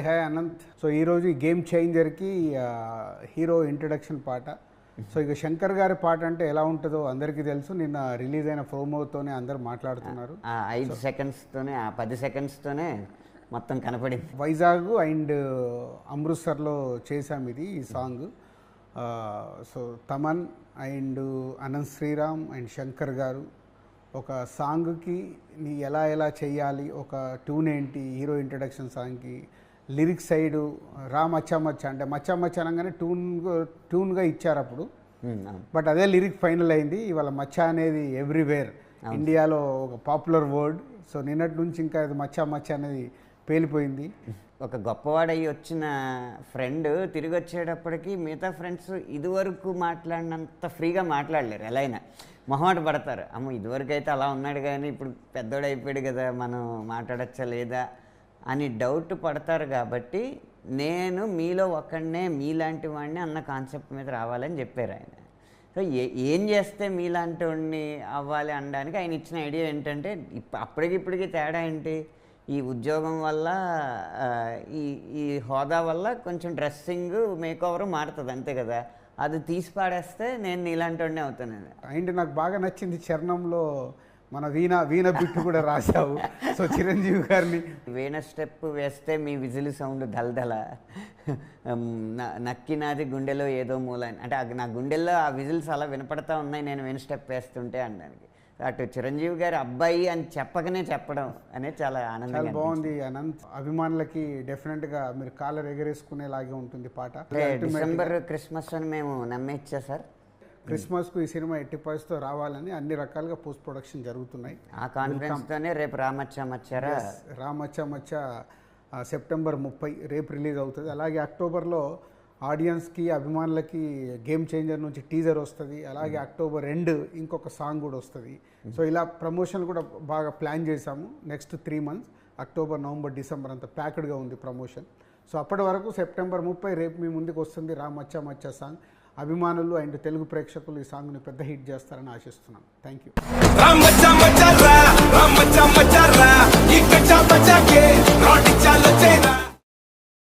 Hi Anant. So ఈరోజు ఈ game చేంజర్కి hero introduction పాట. సో ఇక శంకర్ గారి పాట అంటే ఎలా ఉంటుందో అందరికీ తెలుసు. నిన్న రిలీజ్ అయిన ప్రోమోతోనే అందరు మాట్లాడుతున్నారు. 5 సెకండ్స్తోనే 10 సెకండ్స్తోనే మొత్తం కనపడింది. వైజాగ్ అండ్ అమృత్సర్లో చేశాం ఇది ఈ song. So Thaman and Anant Sriram and Shankar garu ఒక సాంగ్కి ఎలా ఎలా చేయాలి, ఒక ట్యూన్ ఏంటి, హీరో ఇంట్రడక్షన్ సాంగ్కి లిరిక్ సైడు రా మచ్చా మచ్చా అంటే మచ్చా మచ్చా అనగానే ట్యూన్గా ఇచ్చారు అప్పుడు. బట్ అదే లిరిక్ ఫైనల్ అయింది. ఇవాళ మచ్చా అనేది ఎవ్రీవేర్, ఇండియాలో ఒక పాపులర్ వర్డ్. సో నిన్నటి నుంచి ఇంకా అది మచ్చా మచ్చా అనేది పేలిపోయింది. ఒక గొప్పవాడయ్యి వచ్చిన ఫ్రెండ్ తిరిగి వచ్చేటప్పటికి మిగతా ఫ్రెండ్స్ ఇదివరకు మాట్లాడినంత ఫ్రీగా మాట్లాడలేరు. ఎలా అయినా మొహమాట పడతారు. అమ్మ ఇదివరకు అయితే అలా ఉన్నాడు కానీ ఇప్పుడు పెద్దోడు అయిపోయాడు కదా, మనం మాట్లాడచ్చా లేదా అని డౌట్ పడతారు. కాబట్టి నేను మీలో ఒకడినే, మీలాంటి వాడిని అన్న కాన్సెప్ట్ మీద రావాలని చెప్పారు ఆయన. సో ఏం చేస్తే మీలాంటి వాడిని అవ్వాలి అనడానికి ఆయన ఇచ్చిన ఐడియా ఏంటంటే, అప్పటికిప్పటికీ తేడా ఏంటి, ఈ ఉద్యోగం వల్ల ఈ హోదా వల్ల కొంచెం డ్రెస్సింగ్ మేకోవర్ మారుతుంది అంతే కదా, అది తీసి పాడేస్తే నేను నీలాంటి వాడిని అవుతాను. అండ్ నాకు బాగా నచ్చింది చరణంలో మన వీణ బిట్టు కూడా రాశావు. సో చిరంజీవి గారిని వీణ స్టెప్ వేస్తే మీ విజిల్ సౌండ్ దళదల నక్కినాది గుండెలో ఏదో మూల అంటే నా గుండెల్లో ఆ విజిల్స్ అలా వినపడతా ఉన్నాయి నేను వీణ స్టెప్ వేస్తుంటే అనడానికి. అటు చిరంజీవి గారి అబ్బాయి అని చెప్పకనే చెప్పడం అనేది చాలా ఆనందంగా బాగుంది. అనంత్ అభిమానులకి డెఫినెట్గా మీరు కాలర్ ఎగరేసుకునేలాగే ఉంటుంది పాట. డిసెంబర్ క్రిస్మస్ అని మేము నమ్మేచ్చా సార్. క్రిస్మస్కు ఈ సినిమా ఎట్టి పరిస్థితితో రావాలని అన్ని రకాలుగా పోస్ట్ ప్రొడక్షన్ జరుగుతున్నాయి. ఆ కాన్ఫిడెన్స్తోనే రేపు రామచ్చా మచ్చా సెప్టెంబర్ 30 రేపు రిలీజ్ అవుతుంది. అలాగే అక్టోబర్లో ఆడియన్స్కి అభిమానులకి గేమ్ చేంజర్ నుంచి టీజర్ వస్తుంది. అలాగే అక్టోబర్ 2 ఇంకొక సాంగ్ కూడా వస్తుంది. సో ఇలా ప్రమోషన్ కూడా బాగా ప్లాన్ చేశాము. Next 3 months October, November, December అంతా ప్యాక్డ్గా ఉంది ప్రమోషన్. సో అప్పటి వరకు సెప్టెంబర్ 30 రేపు మీ ముందుకు వస్తుంది రా మచ్చా మచ్చా సాంగ్. అభిమానులు అండ్ తెలుగు ప్రేక్షకులు ఈ సాంగ్ని పెద్ద హిట్ చేస్తారని ఆశిస్తున్నాను. Thank you.